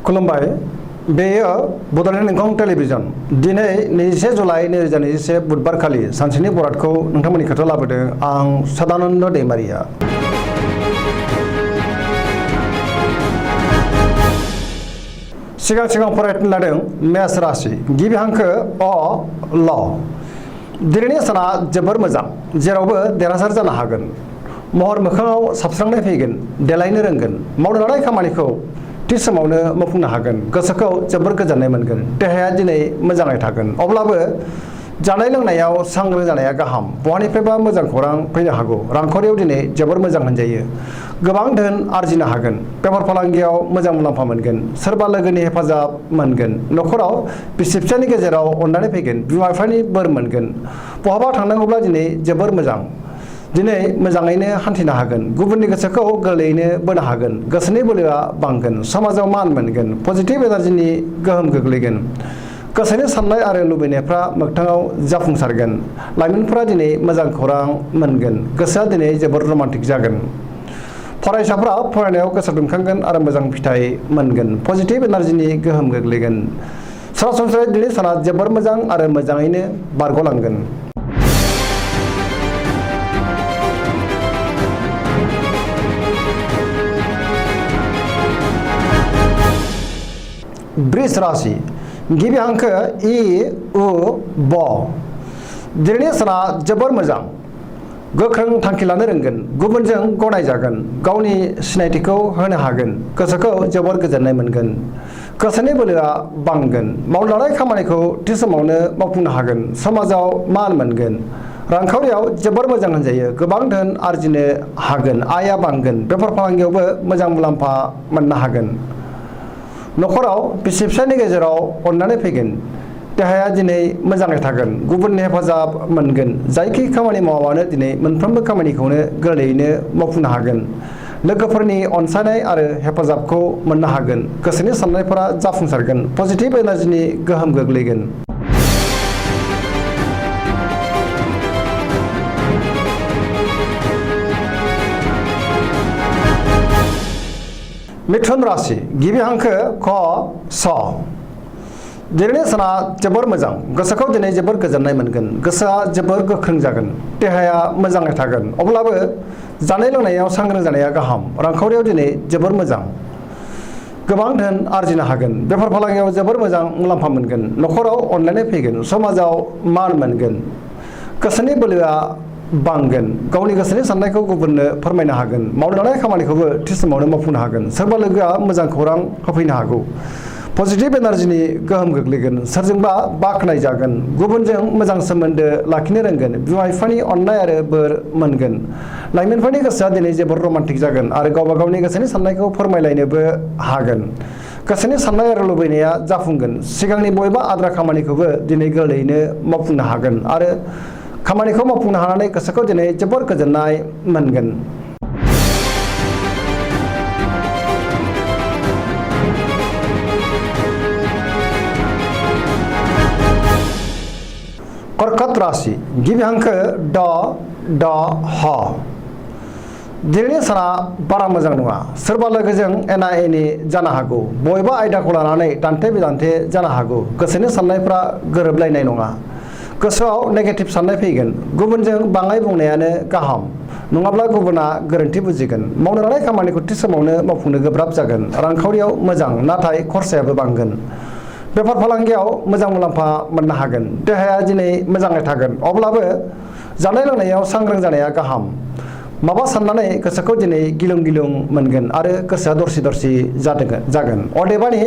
खुलुमबाय बेयो बड'लेण्ड इंखं टेलिभिजन दिनै 21 जुलाइ 2021 बुधबार खालि सानसेनि बरादखौ नोंथांमोननि खाथियाव लाबोदों आं सदानन्द दैमारिया। सिगां फरायनो लादों मेष राशि गिबि हांखो अ ल। दिनैनि साना जोबोर मोजां जेरावबो देरहासार जानो हागोन। महर मोखाङाव साबस्रांनाय फैगोन देलायनो रोंगोन मावनो लानाय खामानिखौ थि समावनो मावफुंनो हागोन गोसोखौ जोबोर गोजोननाय मोनगोन देहाया दिनै मोजाङै थागोन अब्लाबो जानाय लोंनायाव सांग्रां जानाया गाहाम बहानिफ्रायबा मोजां खौरां फैनो हागौ रांखावरियाव दिनै जोबोर मोजां होनजायो गोबां धोन आरजिनो हागोन बेफार फालांगियाव मोजां मुलाम्फा मोनगोन सोरबा लोगोनि हेफाजाब मोनगोन न'खराव बिसि फिसायनि गेजेराव अननानै फैगोन बिमा बिफानि बोर मोनगोन बहाबा थांनांगौब्ला दिनै जोबोर मोजां दिनै मोजाङैनो हान्थिनो हागोन गुबुननि गोसोखौ गोरलैयैनो बोनो हागोन गोसोनि बोलोआ बांगोन समाजाव मान मोनगोन पजिटिभ एनार्जिनि गोहोम गोग्लैगोन गोसोनि साननाय आरो लुबैनायफ्रा मोगथाङाव जाफुंसारगोन लाइमोनफोरा दिनै मोजां खौरां मोनगोन गोसोआ दिनै जोबोर रमान्टिक जागोन फरायसाफ्रा फरायनायाव गोसो दुंखांगोन आरो मोजां फिथाइ मोनगोन पजिटिभ एनार्जिनि गोहोम गोग्लैगोन सरासनस्रायै दिनै साना जोबोर मोजां आरो मोजाङैनो बारग'लांगोन। वृष राशि गिबि हांखो इ उ ब। दिनैनि साना जोबोर मोजां गोख्रों थांखि लानो रोंगोन गुबुनजों गनायजागोन गावनि सिनायथिखौ होनो हागोन गोसोखौ जोबोर गोजोननाय मोनगोन गोसोनि बोलोआ बांगोन मावनो लानाय खामानिखौ थि समावनो मावफुंनो हागोन समाजाव मान मोनगोन रांखावरियाव जोबोर मोजां होनजायो गोबां धोन आरजिनो हागोन आयआ बांगोन बेफार फालांगियावबो मोजां मुलाम्फा मोननो हागोन न'खराव बिसि फिसायनि गेजेराव अननानै फैगोन देहाया दिनै मोजाङै थागोन गुबुननि हेफाजाब मोनगोन जायखि खामानि मावानो दिनै मोनफ्रोमबो खामानिखौनो गोरलैयैनो मावफुंनो हागोन लोगोफोरनि अनसायनाय आरो हेफाजाबखौ मोननो हागोन गोसोनि साननायफोरा जाफुंसारगोन पजिटिभ एनार्जिनि गोहोम गोग्लैगोन। मिथुन राशि गिबि हांखो ख स। दिनैनि साना जोबोर मोजां गोसोखौ दिनै जोबोर गोजोननाय मोनगोन गोसोआ जोबोर गोख्रों जागोन देहाया मोजाङै थागोन अब्लाबो जानाय लोंनायाव सांग्रां जानाया गाहाम रांखावरियाव दिनै जोबोर मोजां गोबां धोन आरजिनो हागोन बेफार फालांगियाव जोबोर मोजां मुलाम्फा मोनगोन न'खराव अनलायनाय फैगोन समाजाव मान मोनगोन गोसोनि बोलोआ बांगोन गावनि गोसोनि साननायखौ गुबुननो फोरमायनो हागोन मावनो लानाय खामानिखौबो थि समावनो मावफुंनो हागोन सोरबा लोगोआ मोजां खौरां होफैनो हागौ पजिटिभ एनार्जिनि गोहोम गोग्लैगोन सोरजोंबा बाख्नाय जागोन गुबुनजों मोजां सोमोन्दो लाखिनो रोंगोन बिमा बिफानि अननाय आरो बोर मोनगोन लाइमोनफोरनि गोसोआ दिनै जोबोर रमान्टिक जागोन आरो गावबा गावनि गोसोनि साननायखौ फोरमायलायनोबो हागोन गोसोनि साननाय आरो लुबैनाया जाफुंगोन सिगांनि बबेबा आद्रा खामानिखौबो दिनै गोरलैयैनो मावफुंनो हागोन आरो खामानिखौ मावफुंनो हानानै गोसोखौ दिनै जोबोर गोजोननाय मोनगोन। कर्कट राशि गिबि हांखो ड ड ह। दिनैनि साना बारा मोजां नङा सोरबा लोगोजों एना एनि जानो हागौ बबेबा आयदाखौ लानानै दान्थे बिदान्थे जानो हागौ गोसोनि साननायफ्रा गोरोबलायनाय नङा गोसोआव नेगेटिभ साननाय फैगोन गुबुनजों बाङाय बुंनायानो गाहाम नङाब्ला गुबुना गोरोन्थि बुजिगोन मावनो लानाय खामानिखौ थि समावनो मावफुंनो गोब्राब जागोन रांखावरियाव मोजां नाथाय खरसायाबो बांगोन बेफार फालांगियाव मोजां मुलाम्फा मोननो हागोन देहाया दिनै मोजाङै थागोन अब्लाबो जानाय लोंनायाव सांग्रां जानाया गाहाम माबा साननानै गोसोखौ दिनै गिलुं गिलुं मोनगोन आरो गोसोआ दरसि दरसि जागोन अदेबानि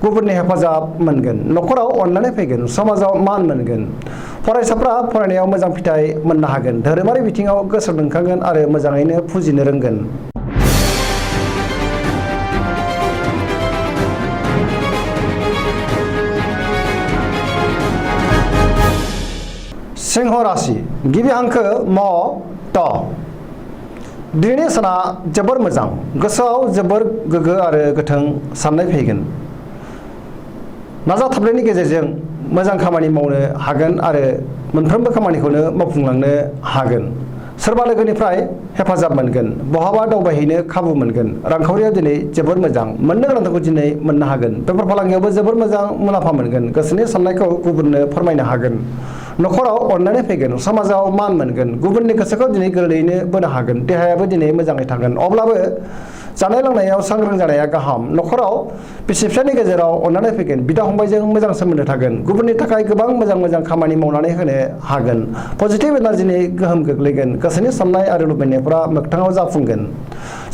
गुबुननि हेफाजाब मोनगोन न'खराव अननानै फैगोन समाजाव मान मोनगोन फरायसाफ्रा फरायनायाव मोजां फिथाइ मोननो हागोन धोरोमारि बिथिङाव गोसो दुंखांगोन आरो मोजाङैनो फुजिनो रोंगोन। सिंह राशि गिबि हांखो म ट। दिनैनि साना जोबोर मोजां गोसोआव जोबोर गोग्गो आरो गोथों साननाय फैगोन नाजाथाबनायनि गेजेरजों मोजां खामानि मावनो हागोन आरो मोनफ्रोमबो खामानिखौनो मावफुंलांनो हागोन सोरबा लोगोनिफ्राय हेफाजाब मोनगोन बहाबा दावबायहैनो खाबु मोनगोन रांखावरियाव दिनै जोबोर मोजां मोननो गोनांखौ दिनै मोननो हागोन बेफार फालांगियावबो जोबोर मोजां मुलाम्फा मोनगोन गोसोनि साननायखौ गुबुननो फोरमायनो हागोन न'खराव अननानै फैगोन समाजाव मान मोनगोन गुबुननि गोसोखौ दिनै गोरलैयैनो बोनो हागोन देहायाबो दिनै मोजाङै थागोन अब्लाबो जानाय लोंनायाव सांग्रां जानाया गाहाम न'खराव बिसि फिसायनि गेजेराव अननानै फैगोन बिदा फंबायजों मोजां सोमोन्दो थागोन गुबुननि थाखाय गोबां मोजां खामानि मावनानै होनो हागोन पजिटिभ एनार्जिनि गोहोम गोग्लैगोन गोसोनि साननाय आरो लुबैनायफोरा मोगथाङाव जाफुंगोन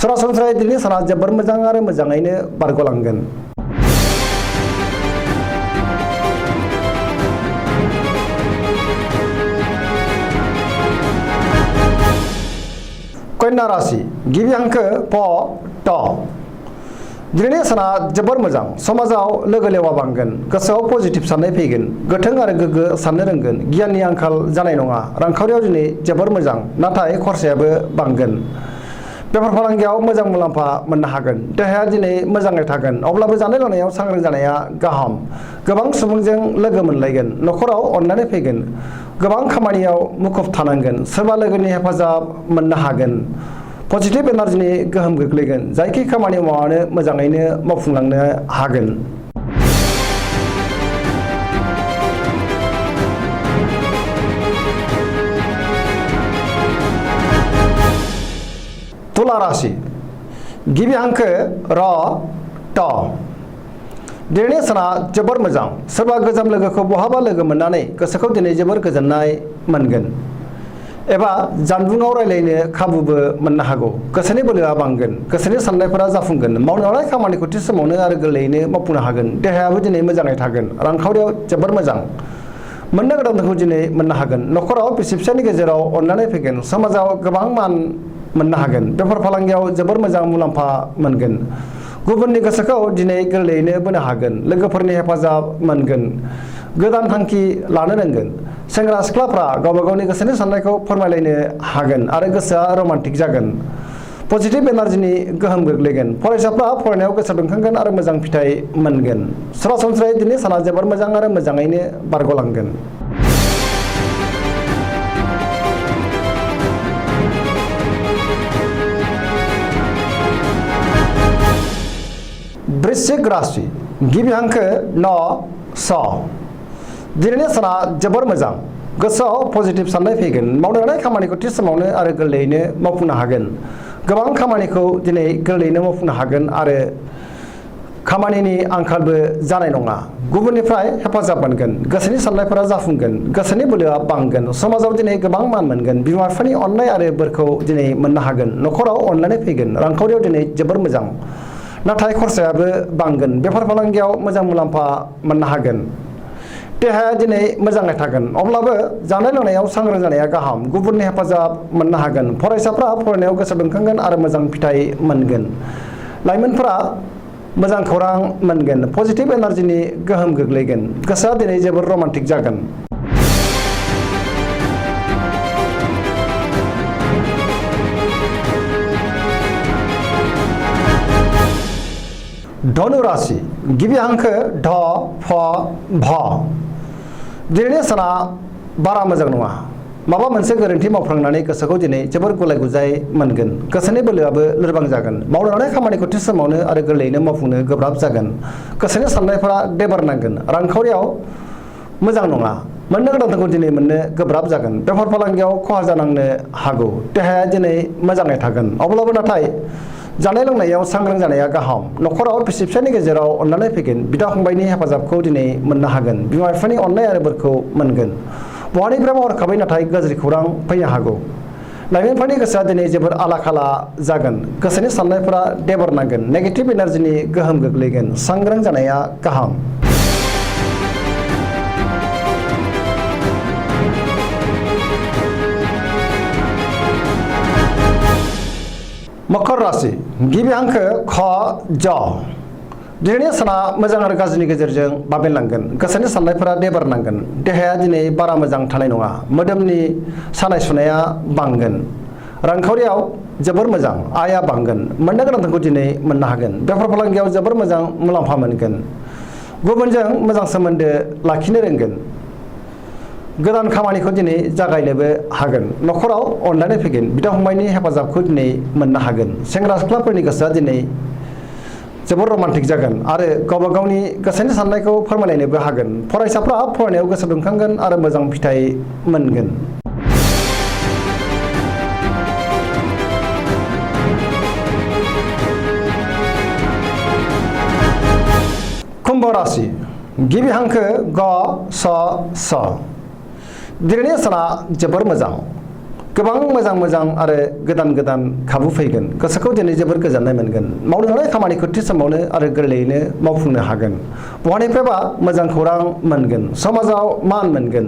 सरासनस्रायै दिनैनि साना जोबोर मोजां आरो मोजाङैनो बारग'लांगोन कन्या राशि गिबि हांखो प ट दिनैनि साना जोबोर मोजां समाजाव लोगो लेवा बांगोन गोसोआव पजिटिभ साननाय फैगोन गोथों आरो गोग्गो साननो रोंगोन गियाननि आंखाल जानाय नङा रांखावरियाव दिनै जोबोर मोजां नाथाय खरसायाबो बांगोन बेफार फालांगियाव मोजां मुलाम्फा मोननो हागोन देहाया दिनै मोजाङै थागोन अब्लाबो जानाय लोंनायाव सांग्रां जानाया गाहाम गोबां सुबुंजों लोगो मोनलायगोन न'खराव अननानै फैगोन गोबां खामानियाव मुखुब थानांगोन सोरबा लोगोनि हेफाजाब मोननो हागोन पजिटिभ एनार्जिनि गोहोम गोग्लैगोन जायखि खामानि मावनानै मोजाङैनो मावफुंलांनो हागोन तुला राशि गिबि हांखो र ट दिनैनि साना जोबोर मोजां सोरबा गोजाम लोगोखौ बहाबा लोगो मोननानै गोसोखौ दिनै जोबोर गोजोननाय मोनगोन एबा जानबुङाव रायलायनो खाबुबो मोननो हागौ गोसोनि बोलोआ बांगोन गोसोनि साननायफोरा जाफुंगोन मावनो लानाय खामानिखौ थि समावनो आरो गोरलैयैनो मावफुंनो हागोन देहायाबो दिनै मोजाङै थागोन रांखावरियाव जोबोर मोजां मोननो गोनांखौ दिनै मोननो हागोन न'खराव बिसि फिसायनि गेजेराव अननानै फैगोन समाजाव गोबां मान मोननो हागोन बेफार फालांगियाव जोबोर मोजां मुलाम्फा मोनगोन गुबुननि गोसोखौ दिनै गोरलैयैनो बोनो हागोन लोगोफोरनि हेफाजाब मोनगोन गोदान थांखि लानो रोंगोन सेंग्रा सिख्लाफ्रा गावबा गावनि गोसोनि साननायखौ फोरमायलायनो हागोन आरो गोसोआ रमान्टिक जागोन पजिटिभ एनार्जिनि गोहोम गोग्लैगोन फरायसाफ्रा फरायनायाव गोसो दुंखांगोन आरो मोजां फिथाइ मोनगोन सरासनस्रायै दिनै साना जोबोर मोजां आरो मोजाङैनो बारग'लांगोन वृश्चिक राशि गिबि हांखो न स दिनैनि साना जोबोर मोजां गोसोआव पजिटिभ साननाय फैगोन मावनो लानाय खामानिखौ थि समावनो आरो गोरलैयैनो मावफुंनो हागोन गोबां खामानिखौ दिनै गोरलैयैनो मावफुंनो हागोन आरो खामानिनि आंखालबो जानाय नङा गुबुननिफ्राय हेफाजाब मोनगोन गोसोनि साननायफोरा जाफुंगोन गोसोनि बोलोआ बांगोन समाजाव दिनै गोबां मान मोनगोन बिमा बिफानि अननाय आरो बोरखौ दिनै मोननो हागोन न'खराव अननानै फैगोन रांखावरियाव दिनै जोबोर मोजां नाथाय खरसायाबो बांगोन बेफार फालांगियाव मोजां मुलाम्फा मोननो हागोन देहाया दिनै मोजाङै थागोन अब्लाबो जानाय लोंनायाव सांग्रां जानाया गाहाम गुबुननि हेफाजाब मोननो हागोन फरायसाफ्रा फरायनायाव गोसो दुंखांगोन आरो मोजां फिथाइ मोनगोन लाइमोनफोरा मोजां खौरां मोनगोन पजिटिभ एनार्जिनि गोहोम गोग्लैगोन गोसोआ दिनै जोबोर रमान्टिक जागोन धनु राशि गिबि हांखो ढ फ भ दिनैनि साना बारा मोजां नङा माबा मोनसे गोरोन्थि मावफ्लांनानै गोसोखौ दिनै जोबोर गुलाय गुजाय मोनगोन गोसोनि बोलोआबो लोरबां जागोन मावनो लानाय खामानिखौ थि समावनो आरो गोरलैयैनो मावफुंनो गोब्राब जागोन गोसोनि साननायफोरा देबार नांगोन रांखावरियाव मोजां नङा मोननो गोनांखौ दिनै मोननो गोब्राब जागोन बेफार फालांगियाव खहा जानांनो हागौ देहाया दिनै मोजाङै थागोन अब्लाबो नाथाय जानाय लोंनायाव सांग्रां जानाया गाहाम न'खराव बिसि फिसायनि गेजेराव अननानै फैगोन बिदा फंबायनि हेफाजाबखौ दिनै मोननो हागोन बिमा बिफानि अननाय आरो बोरखौ मोनगोन बहानिफ्रायबा हरखाबै नाथाय गाज्रि खौरां फैनो हागौ लाइमोनफोरनि गोसोआ दिनै जोबोर आला खाला जागोन गोसोनि साननायफोरा देबार नांगोन नेगेटिभ एनार्जिनि गोहोम गोग्लैगोन सांग्रां जानाया गाहाम मकर राशि गिबि हांखो ख ज दिनैनि साना मोजां आरो गाज्रिनि गेजेरजों बाबेनलांगोन गोसोनि साननायफोरा देबार नांगोन देहाया दिनै बारा मोजां थानाय नङा मोदोमनि सानाय सुनाया बांगोन रांखावरियाव जोबोर मोजां आया बांगोन मोननो गोनांखौ दिनै मोननो हागोन बेफार फालांगियाव जोबोर मोजां मुलाम्फा मोनगोन गुबुनजों मोजां सोमोन्दो लाखिनो रोंगोन गोदान खामानिखौ दिनै जागायनोबो हागोन न'खराव अनलायनाय फैगोन बिदा फंबायनि हेफाजाबखौ दिनै मोननो हागोन सेंग्रा सिख्लाफोरनि गोसोआ दिनै जोबोर रमान्टिक जागोन आरो गावबा गावनि गोसोनि साननायखौ फोरमायलायनोबो हागोन फरायसाफ्रा फरायनायाव गोसो दुंखांगोन आरो मोजां फिथाइ मोनगोन। कुम्भ राशि गिबि हांखो ग स स दिनैनि साना जोबोर मोजां गोबां मोजां आरो गोदान खाबु फैगोन गोसोखौ दिनै जोबोर गोजोननाय मोनगोन मावनो हानाय खामानिखौ थि समावनो आरो गोरलैयैनो मावफुंनो हागोन बहानिफ्रायबा मोजां खौरां मोनगोन समाजाव मान मोनगोन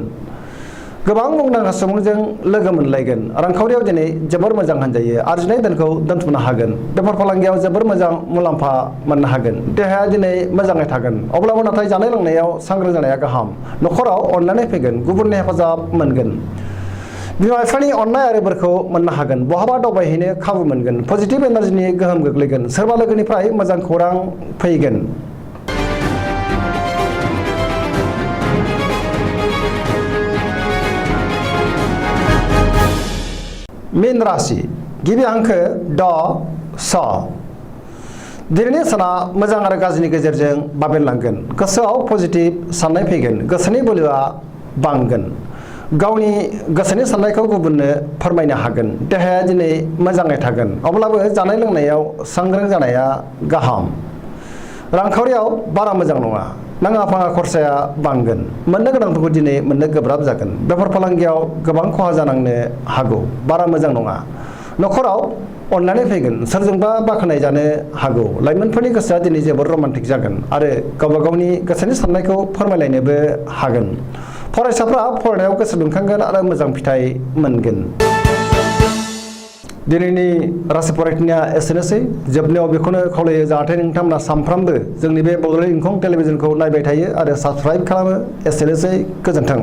गोबां मुंदांखा सुबुंजों लोगो मोनलायगोन रांखावरियाव दिनै जोबोर मोजां होनजायो आरजिनाय धोनखौ दोनथुमनो हागोन बेफार फालांगियाव जोबोर मोजां मुलाम्फा मोननो हागोन देहाया दिनै मोजाङै थागोन अब्लाबो नाथाय जानाय लोंनायाव सांग्रां जानाया गाहाम न'खराव अनलायनाय फैगोन गुबुननि हेफाजाब मोनगोन बिमा बिफानि अननाय आरो बोरखौ मोननो हागोन बहाबा दावबायहैनो खाबु मोनगोन पजिटिभ एनार्जिनि गोहोम गोग्लैगोन सोरबा लोगोनिफ्राय मोजां खौरां फैगोन। मीन राशि गिबि हांखो ड स दिनैनि साना मोजां आरो गाज्रिनि गेजेरजों बाबेनलांगोन गोसोआव पजिटिभ साननाय फैगोन गोसोनि बोलोआ बांगोन गावनि गोसोनि साननायखौ गुबुननो फोरमायनो हागोन देहाया दिनै मोजाङै थागोन अब्लाबो जानाय लोंनायाव सांग्रां जानाया गाहाम रांखावरियाव बारा मोजां नङा नाङा फाङा खरसाया बांगोन मोननो गोनांफोरखौ दिनै मोननो गोब्राब जागोन बेफार फालांगियाव गोबां खहा जानांनो हागौ बारा मोजां नङा न'खराव अनलायनाय फैगोन सोरजोंबा बाख्नाय जानो हागौ लाइमोनफोरनि गोसोआ दिनै जोबोर रमान्टिक जागोन आरो गावबा गावनि गोसोनि साननायखौ फोरमायलायनोबो हागोन फरायसाफ्रा फरायनायाव गोसो दुंखांगोन आरो मोजां फिथाइ मोनगोन। दिनैनि राशि फरायथिनाया एसेनोसै जोबनायाव बेखौनो खावलायो जाहाथे नोंथांमोना सानफ्रामबो जोंनि बे बड'लेण्ड इंखं टेलिभिजनखौ नायबाय थायो आरो साबस्क्राइब खालामो एसेनोसै गोजोन्थों।